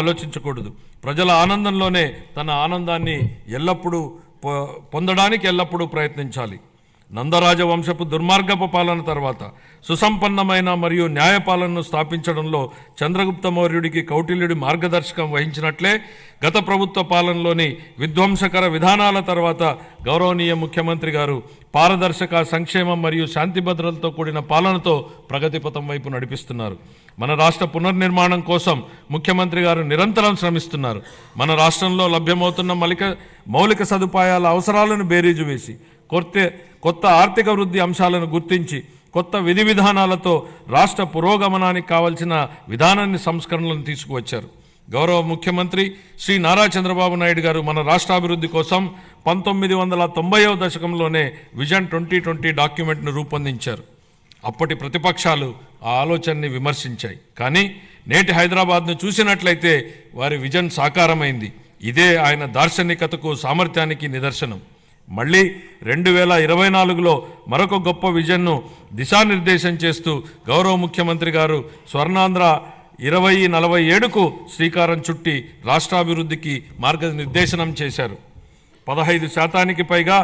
ఆలోచించకూడదు. ప్రజల ఆనందంలోనే తన ఆనందాన్ని ఎల్లప్పుడూ పొందడానికి ఎల్లప్పుడూ ప్రయత్నించాలి. నందరాజ వంశపు దుర్మార్గపు పాలన తర్వాత సుసంపన్నమైన మరియు న్యాయపాలనను స్థాపించడంలో చంద్రగుప్త మౌర్యుడికి కౌటిల్యుడి మార్గదర్శకం వహించినట్లే గత ప్రభుత్వ పాలనలోని విధ్వంసకర విధానాల తర్వాత గౌరవనీయ ముఖ్యమంత్రి గారు పారదర్శక, సంక్షేమం మరియు శాంతి భద్రతలతో కూడిన పాలనతో ప్రగతి పథం వైపు నడిపిస్తున్నారు. మన రాష్ట్ర పునర్నిర్మాణం కోసం ముఖ్యమంత్రి గారు నిరంతరం శ్రమిస్తున్నారు. మన రాష్ట్రంలో లభ్యమవుతున్న మౌలిక సదుపాయాల అవసరాలను బేరీజు వేసి కొత్త ఆర్థిక వృద్ధి అంశాలను గుర్తించి కొత్త విధి విధానాలతో రాష్ట్ర పురోగమనానికి కావలసిన విధానాన్ని సంస్కరణలను తీసుకువచ్చారు. గౌరవ ముఖ్యమంత్రి శ్రీ నారా చంద్రబాబు నాయుడు గారు మన రాష్ట్రాభివృద్ధి కోసం 1990వ దశకంలోనే విజన్ 2020 డాక్యుమెంట్ను రూపొందించారు. అప్పటి ప్రతిపక్షాలు ఆ ఆలోచనని విమర్శించాయి. కానీ నేటి హైదరాబాద్ను చూసినట్లయితే వారి విజన్ సాకారమైంది. ఇదే ఆయన దార్శనికతకు, సామర్థ్యానికి నిదర్శనం. మళ్ళీ 2024లో మరొక గొప్ప విజన్ను దిశానిర్దేశం చేస్తూ గౌరవ ముఖ్యమంత్రి గారు స్వర్ణాంధ్ర 2047కు శ్రీకారం చుట్టి రాష్ట్రాభివృద్ధికి మార్గనిర్దేశనం చేశారు. 15% పైగా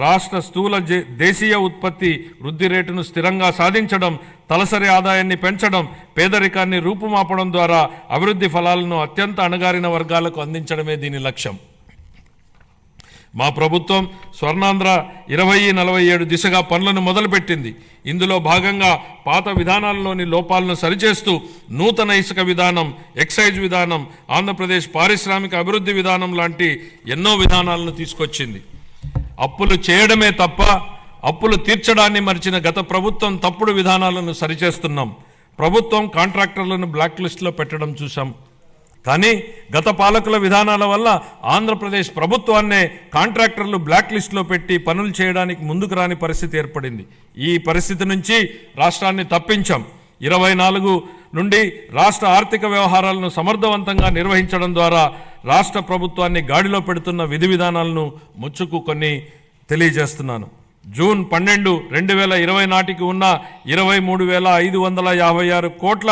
రాష్ట్ర స్థూల దేశీయ ఉత్పత్తి వృద్ధి రేటును స్థిరంగా సాధించడం, తలసరి ఆదాయాన్ని పెంచడం, పేదరికాన్ని రూపుమాపడం ద్వారా అభివృద్ధి ఫలాలను అత్యంత అణగారిన వర్గాలకు అందించడమే దీని లక్ష్యం. మా ప్రభుత్వం స్వర్ణాంధ్ర 2047 దిశగా పనులను మొదలుపెట్టింది. ఇందులో భాగంగా పాత విధానాల్లోని లోపాలను సరిచేస్తూ నూతన ఇసుక విధానం, ఎక్సైజ్ విధానం, ఆంధ్రప్రదేశ్ పారిశ్రామిక అభివృద్ధి విధానం లాంటి ఎన్నో విధానాలను తీసుకొచ్చింది. అప్పులు చేయడమే తప్ప అప్పులు తీర్చడాన్ని మరిచిన గత ప్రభుత్వం తప్పుడు విధానాలను సరిచేస్తున్నాం. ప్రభుత్వం కాంట్రాక్టర్లను బ్లాక్ లిస్టులో పెట్టడం చూసాం. కానీ గత పాలకుల విధానాల వల్ల ఆంధ్రప్రదేశ్ ప్రభుత్వాన్నే కాంట్రాక్టర్లు బ్లాక్ లిస్టులో పెట్టి పనులు చేయడానికి ముందుకు రాని పరిస్థితి ఏర్పడింది. ఈ పరిస్థితి నుంచి రాష్ట్రాన్ని తప్పించాం. 24 నుండి రాష్ట్ర ఆర్థిక వ్యవహారాలను సమర్థవంతంగా నిర్వహించడం ద్వారా రాష్ట్ర ప్రభుత్వాన్ని గాడిలో పెడుతున్న విధి విధానాలను ముచ్చుకు కొన్ని తెలియజేస్తున్నాను. జూన్ 12, 2020 నాటికి ఉన్న 23,556 కోట్ల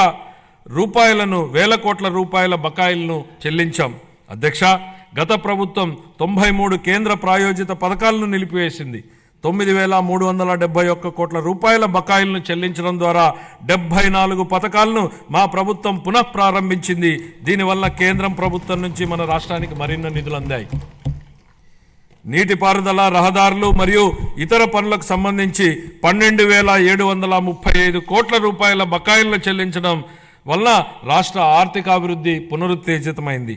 రూపాయలను, వేల కోట్ల రూపాయల బకాయిలను చెల్లించాం. అధ్యక్ష, గత ప్రభుత్వం 93 కేంద్ర ప్రాయోజిత పథకాలను నిలిపివేసింది. 9,371 కోట్ల రూపాయల బకాయిలను చెల్లించడం ద్వారా 74 పథకాలను మా ప్రభుత్వం పునఃప్రారంభించింది. దీనివల్ల కేంద్రం ప్రభుత్వం నుంచి మన రాష్ట్రానికి మరిన్ని నిధులు అందాయి. నీటిపారుదల, రహదారులు మరియు ఇతర పనులకు సంబంధించి 12,735 కోట్ల రూపాయల బకాయిలను చెల్లించడం వల్ల రాష్ట్ర ఆర్థికాభివృద్ధి పునరుత్తేజితమైంది.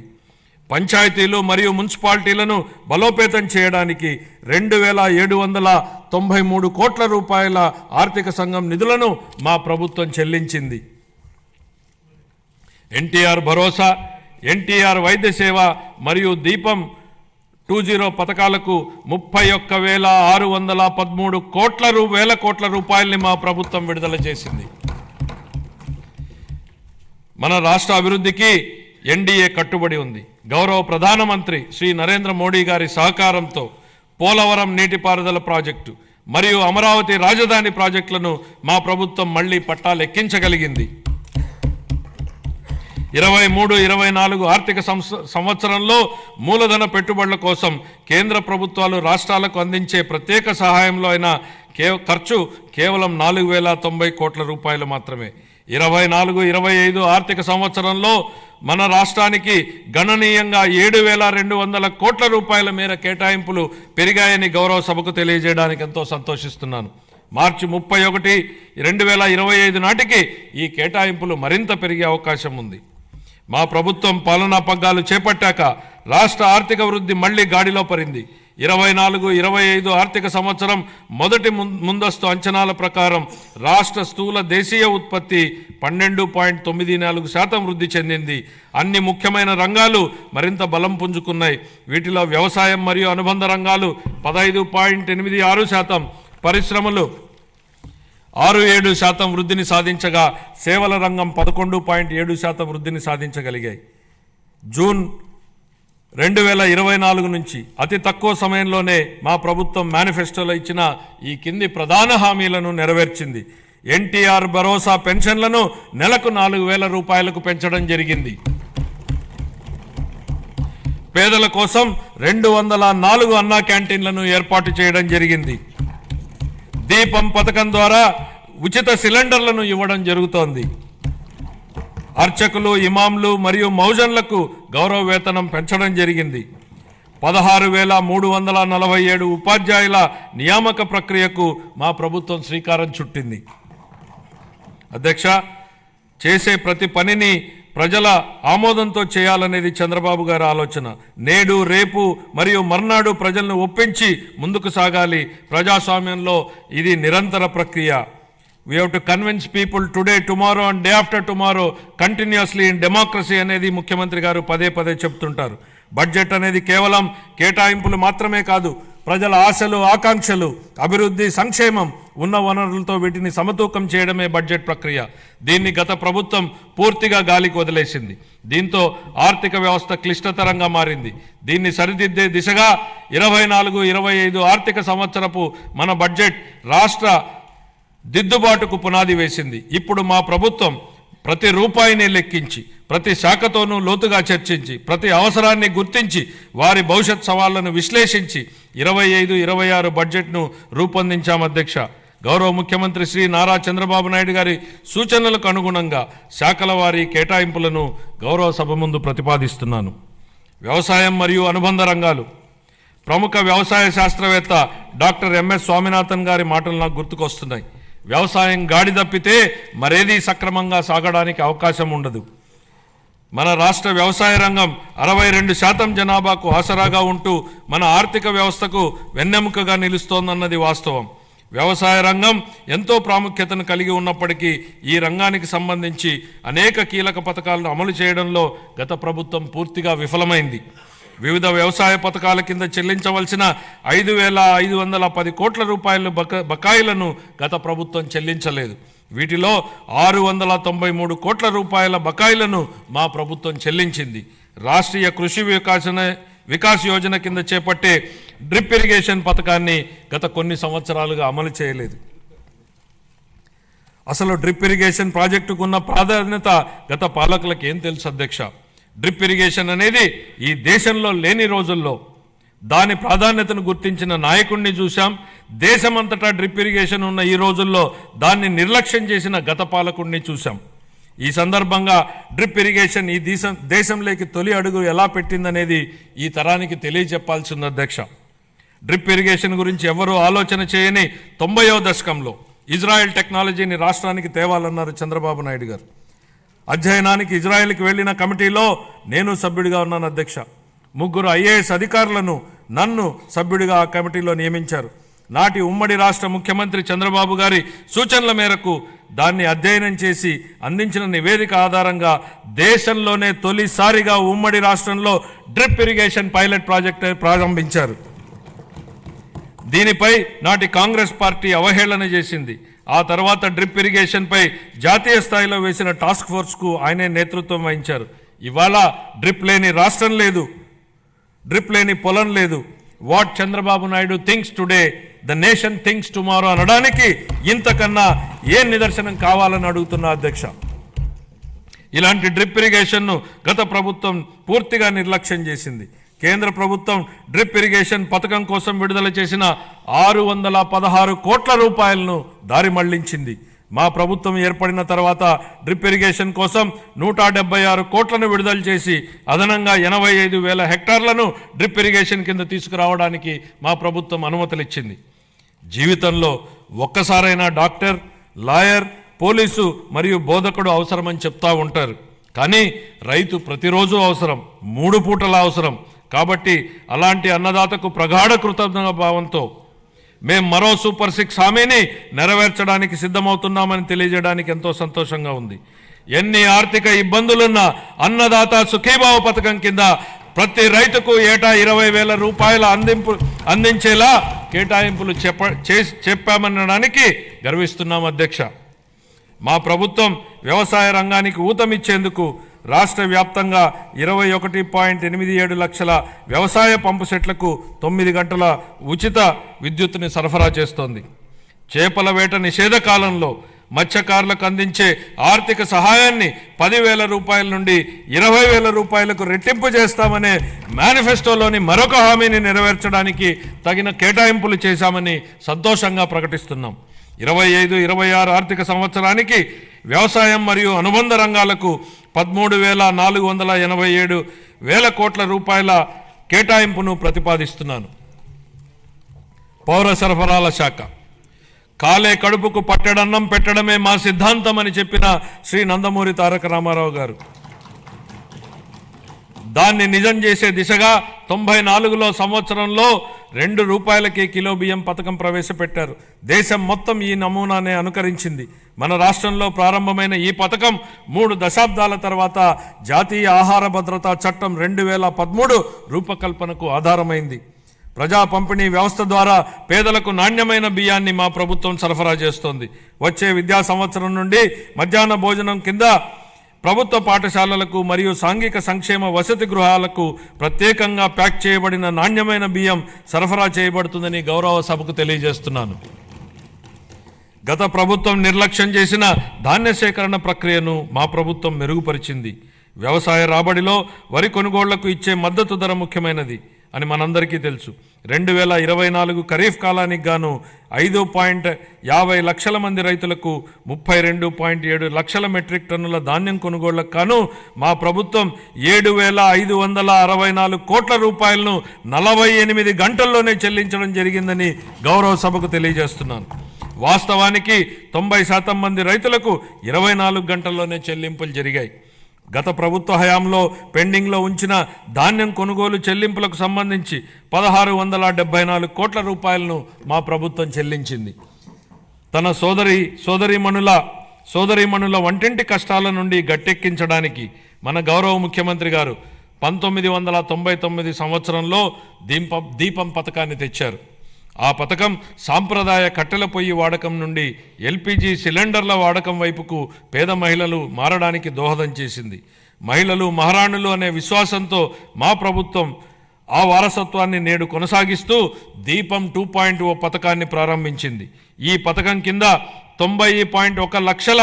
పంచాయతీలు మరియు మున్సిపాలిటీలను బలోపేతం చేయడానికి 2,793 కోట్ల రూపాయల ఆర్థిక సంఘం నిధులను మా ప్రభుత్వం చెల్లించింది. ఎన్టీఆర్ భరోసా, ఎన్టీఆర్ వైద్య సేవ మరియు దీపం 2.0 పథకాలకు 31,613 వేల కోట్ల రూపాయల్ని మా ప్రభుత్వం విడుదల చేసింది. మన రాష్ట్ర అభివృద్ధికి ఎన్డీఏ కట్టుబడి ఉంది. గౌరవ ప్రధానమంత్రి శ్రీ నరేంద్ర మోడీ గారి సహకారంతో పోలవరం నీటిపారుదల ప్రాజెక్టు మరియు అమరావతి రాజధాని ప్రాజెక్టులను మా ప్రభుత్వం మళ్లీ పట్టాలెక్కించగలిగింది. 23-24 ఆర్థిక సంవత్సరంలో మూలధన పెట్టుబడుల కోసం కేంద్ర ప్రభుత్వాలు రాష్ట్రాలకు అందించే ప్రత్యేక సహాయంలో అయిన ఖర్చు కేవలం 4,090 కోట్ల రూపాయలు మాత్రమే. 24-25 ఆర్థిక సంవత్సరంలో మన రాష్ట్రానికి గణనీయంగా 7,200 కోట్ల రూపాయల మేర కేటాయింపులు పెరిగాయని గౌరవ సభకు తెలియజేయడానికి ఎంతో సంతోషిస్తున్నాను. మార్చి 31, 2025 నాటికి ఈ కేటాయింపులు మరింత పెరిగే అవకాశం ఉంది. మా ప్రభుత్వం పాలనా పగ్గాలు చేపట్టాక రాష్ట్ర ఆర్థిక వృద్ధి మళ్లీ గాడిలో పడింది. 24-25 ఆర్థిక సంవత్సరం మొదటి ముందస్తు అంచనాల ప్రకారం రాష్ట్ర స్థూల దేశీయ ఉత్పత్తి 12.94% వృద్ధి చెందింది. అన్ని ముఖ్యమైన రంగాలు మరింత బలం పుంజుకున్నాయి. వీటిలో వ్యవసాయం మరియు అనుబంధ రంగాలు 15.86%, పరిశ్రమలు 6-7% వృద్ధిని సాధించగా సేవల రంగం 11.7% వృద్ధిని సాధించగలిగాయి. జూన్ 2024 నుంచి అతి తక్కువ సమయంలోనే మా ప్రభుత్వం మేనిఫెస్టోలో ఇచ్చిన ఈ కింది ప్రధాన హామీలను నెరవేర్చింది. ఎన్టీఆర్ భరోసా పెన్షన్లను నెలకు 4,000 రూపాయలకు పెంచడం జరిగింది. పేదల కోసం 204 అన్నా క్యాంటీన్లను ఏర్పాటు చేయడం జరిగింది. దీపం పథకం ద్వారా ఉచిత సిలిండర్లను ఇవ్వడం జరుగుతోంది. అర్చకులు, ఇమాంలు మరియు మౌజన్లకు గౌరవ వేతనం పెంచడం జరిగింది. 16,347 ఉపాధ్యాయుల నియామక ప్రక్రియకు మా ప్రభుత్వం శ్రీకారం చుట్టింది. అధ్యక్ష, చేసే ప్రతి పనిని ప్రజల ఆమోదంతో చేయాలనేది చంద్రబాబు గారి ఆలోచన. నేడు, రేపు మరియు మర్నాడు ప్రజలను ఒప్పించి ముందుకు సాగాలి. ప్రజాస్వామ్యంలో ఇది నిరంతర ప్రక్రియ. We have to convince people today, tomorrow and day after tomorrow continuously in democracy అనేది ముఖ్యమంత్రి గారు పదే పదే చెప్తుంటారు. బడ్జెట్ అనేది కేవలం కేటాయింపులు మాత్రమే కాదు, ప్రజల ఆశలు, ఆకాంక్షలు, అభివృద్ధి, సంక్షేమం, ఉన్న వనరులతో వీటిని సమతూకం చేయడమే బడ్జెట్ ప్రక్రియ. దీన్ని గత ప్రభుత్వం పూర్తిగా గాలికి వదిలేసింది. దీంతో ఆర్థిక వ్యవస్థ క్లిష్టతరంగా మారింది. దీన్ని సరిదిద్దే దిశగా 24-25 ఆర్థిక సంవత్సరపు మన బడ్జెట్ రాష్ట్ర దిద్దుబాటుకు పునాది వేసింది. ఇప్పుడు మా ప్రభుత్వం ప్రతి రూపాయిని లెక్కించి, ప్రతి శాఖతోనూ లోతుగా చర్చించి, ప్రతి అవసరాన్ని గుర్తించి, వారి భవిష్యత్ సవాళ్లను విశ్లేషించి 25-26 బడ్జెట్ను రూపొందించాం. అధ్యక్ష, గౌరవ ముఖ్యమంత్రి శ్రీ నారా చంద్రబాబు నాయుడు గారి సూచనలకు అనుగుణంగా శాఖల వారి కేటాయింపులను గౌరవ సభ ముందు ప్రతిపాదిస్తున్నాను. వ్యవసాయం మరియు అనుబంధ రంగాలు. ప్రముఖ వ్యవసాయ శాస్త్రవేత్త డాక్టర్ ఎంఎస్ స్వామినాథన్ గారి మాటలు నాకు గుర్తుకొస్తున్నాయి. వ్యవసాయం గాడి తప్పితే మరేదీ సక్రమంగా సాగడానికి అవకాశం ఉండదు. మన రాష్ట్ర వ్యవసాయ రంగం 62% జనాభాకు ఆసరాగా ఉంటూ మన ఆర్థిక వ్యవస్థకు వెన్నెముకగా నిలుస్తోందన్నది వాస్తవం. వ్యవసాయ రంగం ఎంతో ప్రాముఖ్యతను కలిగి ఉన్నప్పటికీ ఈ రంగానికి సంబంధించి అనేక కీలక పథకాలను అమలు చేయడంలో గత ప్రభుత్వం పూర్తిగా విఫలమైంది. వివిధ వ్యవసాయ పథకాల కింద చెల్లించవలసిన 5,510 కోట్ల రూపాయల బకాయిలను గత ప్రభుత్వం చెల్లించలేదు. వీటిలో 693 కోట్ల రూపాయల బకాయిలను మా ప్రభుత్వం చెల్లించింది. రాష్ట్రీయ కృషి వికాస్ యోజన కింద చేపట్టే డ్రిప్ ఇరిగేషన్ పథకాన్ని గత కొన్ని సంవత్సరాలుగా అమలు చేయలేదు. అసలు డ్రిప్ ఇరిగేషన్ ప్రాజెక్టుకు ఉన్న ప్రాధాన్యత గత పాలకులకు ఏం తెలుసు అధ్యక్ష? డ్రిప్ ఇరిగేషన్ అనేది ఈ దేశంలో లేని రోజుల్లో దాని ప్రాధాన్యతను గుర్తించిన నాయకుడిని చూశాం. దేశమంతటా డ్రిప్ ఇరిగేషన్ ఉన్న ఈ రోజుల్లో దాన్ని నిర్లక్ష్యం చేసిన గత పాలకుడిని చూశాం. ఈ సందర్భంగా డ్రిప్ ఇరిగేషన్ ఈ దేశంలోకి తొలి అడుగు ఎలా పెట్టిందనేది ఈ తరానికి తెలియజెప్పాల్సింది అధ్యక్ష. డ్రిప్ ఇరిగేషన్ గురించి ఎవరూ ఆలోచన చేయని 90వ దశకంలో ఇజ్రాయెల్ టెక్నాలజీని రాష్ట్రానికి తేవాలన్నారు చంద్రబాబు నాయుడు గారు. అధ్యయనానికి ఇజ్రాయెల్కి వెళ్లిన కమిటీలో నేను సభ్యుడిగా ఉన్నాను అధ్యక్ష. 3 IAS అధికారులను నన్ను సభ్యుడిగా ఆ కమిటీలో నియమించారు. నాటి ఉమ్మడి రాష్ట్ర ముఖ్యమంత్రి చంద్రబాబు గారి సూచనల మేరకు దాన్ని అధ్యయనం చేసి అందించిన నివేదిక ఆధారంగా దేశంలోనే తొలిసారిగా ఉమ్మడి రాష్ట్రంలో డ్రిప్ ఇరిగేషన్ పైలట్ ప్రాజెక్టు ప్రారంభించారు. దీనిపై నాటి కాంగ్రెస్ పార్టీ అవహేళన చేసింది. ఆ తర్వాత డ్రిప్ ఇరిగేషన్పై జాతీయ స్థాయిలో వేసిన టాస్క్ ఫోర్స్కు ఆయనే నేతృత్వం వహించారు. ఇవాళ డ్రిప్ లేని రాష్ట్రం లేదు, డ్రిప్ లేని పొలం లేదు. What Chandrababu Naidu thinks today, the nation thinks tomorrow అనడానికి ఇంతకన్నా ఏ నిదర్శనం కావాలని అడుగుతున్నా అధ్యక్ష. ఇలాంటి డ్రిప్ ఇరిగేషన్ను గత ప్రభుత్వం పూర్తిగా నిర్లక్ష్యం చేసింది. కేంద్ర ప్రభుత్వం డ్రిప్ ఇరిగేషన్ పథకం కోసం విడుదల చేసిన 616 కోట్ల రూపాయలను దారి మళ్లించింది. మా ప్రభుత్వం ఏర్పడిన తర్వాత డ్రిప్ ఇరిగేషన్ కోసం 176 కోట్లను విడుదల చేసి అదనంగా 85,000 హెక్టార్లను డ్రిప్ ఇరిగేషన్ కింద తీసుకురావడానికి మా ప్రభుత్వం అనుమతులు ఇచ్చింది. జీవితంలో ఒక్కసారైనా డాక్టర్, లాయర్, పోలీసు మరియు బోధకుడు అవసరమని చెప్తా ఉంటారు. కానీ రైతు ప్రతిరోజు అవసరం, 3 పూటల అవసరం. కాబట్టి అలాంటి అన్నదాతకు ప్రగాఢ కృతజ్ఞత భావంతో మేము మరో సూపర్ 6 హామీని నెరవేర్చడానికి సిద్ధమవుతున్నామని తెలియజేయడానికి ఎంతో సంతోషంగా ఉంది. ఎన్ని ఆర్థిక ఇబ్బందులున్నా అన్నదాత సుఖీభావ పథకం కింద ప్రతి రైతుకు ఏటా 20,000 రూపాయల అందించేలా కేటాయింపులు చెప్పామనడానికి గర్విస్తున్నాం అధ్యక్ష. మా ప్రభుత్వం వ్యవసాయ రంగానికి ఊతమిచ్చేందుకు రాష్ట్ర వ్యాప్తంగా 21.87 లక్షల వ్యవసాయ పంపు సెట్లకు 9 గంటల ఉచిత విద్యుత్తుని సరఫరా చేస్తోంది. చేపల వేట నిషేధ కాలంలో మత్స్యకారులకు అందించే ఆర్థిక సహాయాన్ని 10,000 రూపాయల నుండి 20,000 రూపాయలకు రెట్టింపు చేస్తామనే మేనిఫెస్టోలోని మరొక హామీని నెరవేర్చడానికి తగిన కేటాయింపులు చేశామని సంతోషంగా ప్రకటిస్తున్నాం. 25-26 ఆర్థిక సంవత్సరానికి వ్యవసాయం మరియు అనుబంధ రంగాలకు 13,487 కోట్ల రూపాయల కేటాయింపును ప్రతిపాదిస్తున్నాను. పౌర సరఫరాల శాఖ కాలే కడుపుకు పట్టెడన్నం పెట్టడమే మా సిద్ధాంతం అని చెప్పిన శ్రీ నందమూరి తారక రామారావు గారు దాన్ని నిజం చేసే దిశగా 94లో సంవత్సరంలో 2 రూపాయలకే కిలో బియ్యం పథకం ప్రవేశపెట్టారు. దేశం మొత్తం ఈ నమూనానే అనుకరించింది. మన రాష్ట్రంలో ప్రారంభమైన ఈ పథకం 3 దశాబ్దాల తర్వాత జాతీయ ఆహార భద్రతా చట్టం 2013 రూపకల్పనకు ఆధారమైంది. ప్రజా పంపిణీ వ్యవస్థ ద్వారా పేదలకు నాణ్యమైన బియ్యాన్ని మా ప్రభుత్వం సరఫరా చేస్తోంది. వచ్చే విద్యా సంవత్సరం నుండి మధ్యాహ్న భోజనం కింద ప్రభుత్వ పాఠశాలలకు మరియు సాంఘిక సంక్షేమ వసతి గృహాలకు ప్రత్యేకంగా ప్యాక్ చేయబడిన నాణ్యమైన బియ్యం సరఫరా చేయబడుతుందని గౌరవ సభకు తెలియజేస్తున్నాను. గత ప్రభుత్వం నిర్లక్ష్యం చేసిన ధాన్య సేకరణ ప్రక్రియను మా ప్రభుత్వం మెరుగుపరిచింది. వ్యవసాయ రాబడిలో వరి కొనుగోళ్లకు ఇచ్చే మద్దతు ధర ముఖ్యమైనది అని మనందరికీ తెలుసు. 2024 ఖరీఫ్ కాలానికి గాను 5.50 లక్షల మంది రైతులకు 32.7 లక్షల మెట్రిక్ టన్నుల ధాన్యం కొనుగోళ్లకు గాను మా ప్రభుత్వం 7,564 కోట్ల రూపాయలను 48 గంటల్లోనే చెల్లించడం జరిగిందని గౌరవ సభకు తెలియజేస్తున్నాను. వాస్తవానికి 90% మంది రైతులకు 24 గంటల్లోనే చెల్లింపులు జరిగాయి. గత ప్రభుత్వ హయాంలో పెండింగ్లో ఉంచిన ధాన్యం కొనుగోలు చెల్లింపులకు సంబంధించి 1,674 కోట్ల రూపాయలను మా ప్రభుత్వం చెల్లించింది. తన సోదరీమణుల వంటింటి కష్టాల నుండి గట్టెక్కించడానికి మన గౌరవ ముఖ్యమంత్రి గారు 1999 సంవత్సరంలో దీపం పథకాన్ని తెచ్చారు. ఆ పథకం సాంప్రదాయ కట్టెల పొయ్యి వాడకం నుండి ఎల్పిజి సిలిండర్ల వాడకం వైపుకు పేద మహిళలు మారడానికి దోహదం చేసింది. మహిళలు మహారాణులు అనే విశ్వాసంతో మా ప్రభుత్వం ఆ వారసత్వాన్ని నేడు కొనసాగిస్తూ దీపం 2.0 పథకాన్ని ప్రారంభించింది. ఈ పథకం కింద 90.1 లక్షల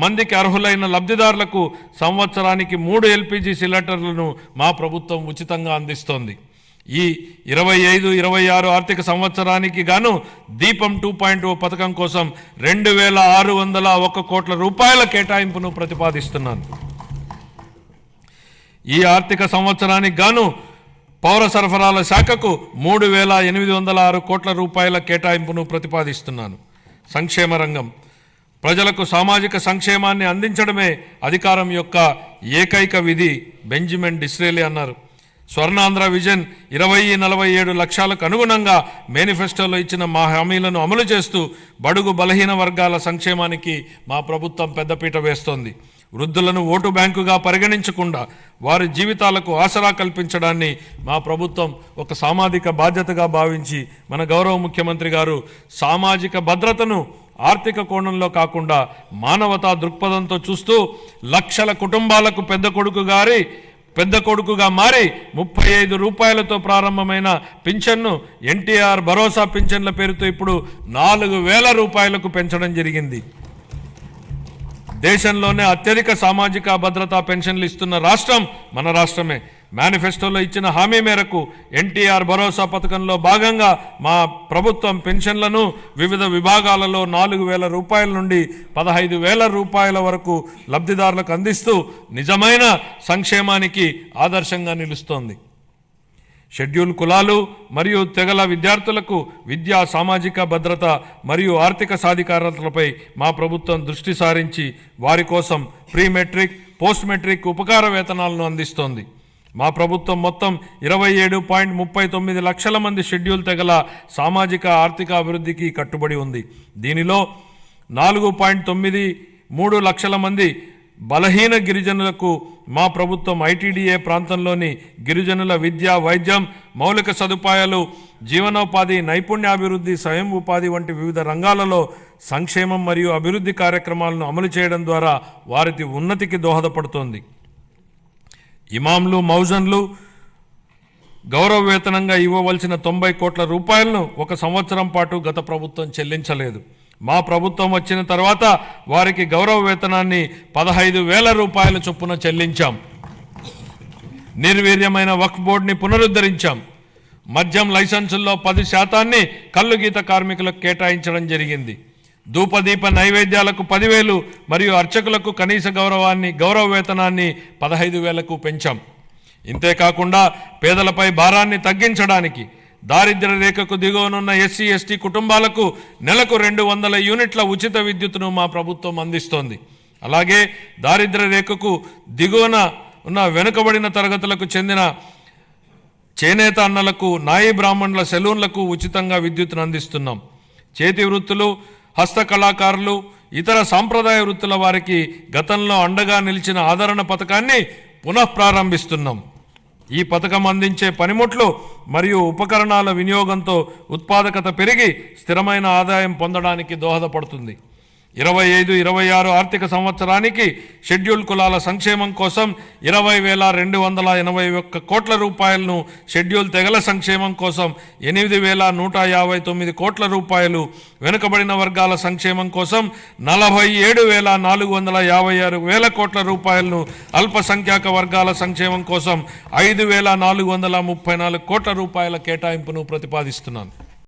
మందికి అర్హులైన లబ్ధిదారులకు సంవత్సరానికి 3 ఎల్పిజి సిలిండర్లను మా ప్రభుత్వం ఉచితంగా అందిస్తోంది. ఈ 25-26 ఆర్థిక సంవత్సరానికి గాను దీపం 2.0 పథకం కోసం 2,601 కోట్ల రూపాయల కేటాయింపును ప్రతిపాదిస్తున్నాను. ఈ ఆర్థిక సంవత్సరానికి గాను పౌర సరఫరాల శాఖకు 3,806 కోట్ల రూపాయల కేటాయింపును ప్రతిపాదిస్తున్నాను. సంక్షేమ రంగం ప్రజలకు సామాజిక సంక్షేమాన్ని అందించడమే అధికారం యొక్క ఏకైక విధి బెంజమిన్ డిస్రేలి అన్నారు. స్వర్ణాంధ్ర విజన్ 2047 లక్ష్యాలకు అనుగుణంగా మేనిఫెస్టోలో ఇచ్చిన మా హామీలను అమలు చేస్తూ బడుగు బలహీన వర్గాల సంక్షేమానికి మా ప్రభుత్వం పెద్దపీట వేస్తోంది. వృద్ధులను ఓటు బ్యాంకుగా పరిగణించకుండా వారి జీవితాలకు ఆసరా కల్పించడాన్ని మా ప్రభుత్వం ఒక సామాజిక బాధ్యతగా భావించి మన గౌరవ ముఖ్యమంత్రి గారు సామాజిక భద్రతను ఆర్థిక కోణంలో కాకుండా మానవతా దృక్పథంతో చూస్తూ లక్షల కుటుంబాలకు పెద్ద కొడుకుగా మారి 35 రూపాయలతో ప్రారంభమైన పింఛన్ను ఎన్టీఆర్ భరోసా పింఛన్ల పేరుతో ఇప్పుడు 4,000 రూపాయలకు పెంచడం జరిగింది. దేశంలోనే అత్యధిక సామాజిక భద్రతా పెన్షన్లు ఇస్తున్న రాష్ట్రం మన రాష్ట్రమే. మేనిఫెస్టోలో ఇచ్చిన హామీ మేరకు ఎన్టీఆర్ భరోసా పథకంలో భాగంగా మా ప్రభుత్వం పెన్షన్లను వివిధ విభాగాలలో 4,000 రూపాయల నుండి 15,000 రూపాయల వరకు లబ్ధిదారులకు అందిస్తూ నిజమైన సంక్షేమానికి ఆదర్శంగా నిలుస్తోంది. షెడ్యూల్ కులాలు మరియు తెగల విద్యార్థులకు విద్యా సామాజిక భద్రత మరియు ఆర్థిక సాధికారతలపై మా ప్రభుత్వం దృష్టి సారించి వారి కోసం ప్రీ మెట్రిక్ పోస్ట్ మెట్రిక్ ఉపకార వేతనాలను అందిస్తోంది. మా ప్రభుత్వం మొత్తం 27.39 లక్షల మంది షెడ్యూల్ తెగల సామాజిక ఆర్థిక అభివృద్ధికి కట్టుబడి ఉంది. దీనిలో 4.93 లక్షల మంది బలహీన గిరిజనులకు మా ప్రభుత్వం ఐటీడీఏ ప్రాంతంలోని గిరిజనుల విద్య, వైద్యం, మౌలిక సదుపాయాలు, జీవనోపాధి, నైపుణ్యాభివృద్ధి, స్వయం ఉపాధి వంటి వివిధ రంగాలలో సంక్షేమం మరియు అభివృద్ధి కార్యక్రమాలను అమలు చేయడం ద్వారా వారి ఉన్నతికి దోహదపడుతోంది. ఇమాంలు, మౌజన్లు గౌరవ వేతనంగా ఇవ్వవలసిన 90 కోట్ల రూపాయలను 1 సంవత్సరం పాటు గత ప్రభుత్వం చెల్లించలేదు. మా ప్రభుత్వం వచ్చిన తర్వాత వారికి గౌరవ వేతనాన్ని 15,000 రూపాయల చొప్పున చెల్లించాం. నిర్వీర్యమైన వక్ఫ్ బోర్డుని పునరుద్ధరించాం. మద్యం లైసెన్సుల్లో 10% కల్లు గీత కార్మికులకు కేటాయించడం జరిగింది. ధూపదీప నైవేద్యాలకు 10,000 మరియు అర్చకులకు కనీస గౌరవ వేతనాన్ని 15,000కు పెంచాం. ఇంతేకాకుండా పేదలపై భారాన్ని తగ్గించడానికి దారిద్ర్య రేఖకు దిగువనున్న ఎస్సీ ఎస్టీ కుటుంబాలకు నెలకు 200 యూనిట్ల ఉచిత విద్యుత్తును మా ప్రభుత్వం అందిస్తోంది. అలాగే దారిద్ర్య రేఖకు దిగువన ఉన్న వెనుకబడిన తరగతులకు చెందిన చేనేత అన్నలకు, నాయి బ్రాహ్మణుల సెలూన్లకు ఉచితంగా విద్యుత్తును అందిస్తున్నాం. చేతి వృత్తులు, హస్తకళాకారులు, ఇతర సాంప్రదాయ వృత్తుల వారికి గతంలో అండగా నిలిచిన ఆదరణ పథకాన్ని పునఃప్రారంభిస్తున్నాం. ఈ పథకం అందించే పనిముట్లు మరియు ఉపకరణాల వినియోగంతో ఉత్పాదకత పెరిగి స్థిరమైన ఆదాయం పొందడానికి దోహదపడుతుంది. 25-26 ఆర్థిక సంవత్సరానికి షెడ్యూల్ కులాల సంక్షేమం కోసం 20,281 కోట్ల రూపాయలను, షెడ్యూల్ తెగల సంక్షేమం కోసం 8,159 కోట్ల రూపాయలు, వెనుకబడిన వర్గాల సంక్షేమం కోసం 47,456 కోట్ల రూపాయలను, అల్పసంఖ్యాక వర్గాల సంక్షేమం కోసం 5,434 కోట్ల రూపాయల కేటాయింపును ప్రతిపాదిస్తున్నాను.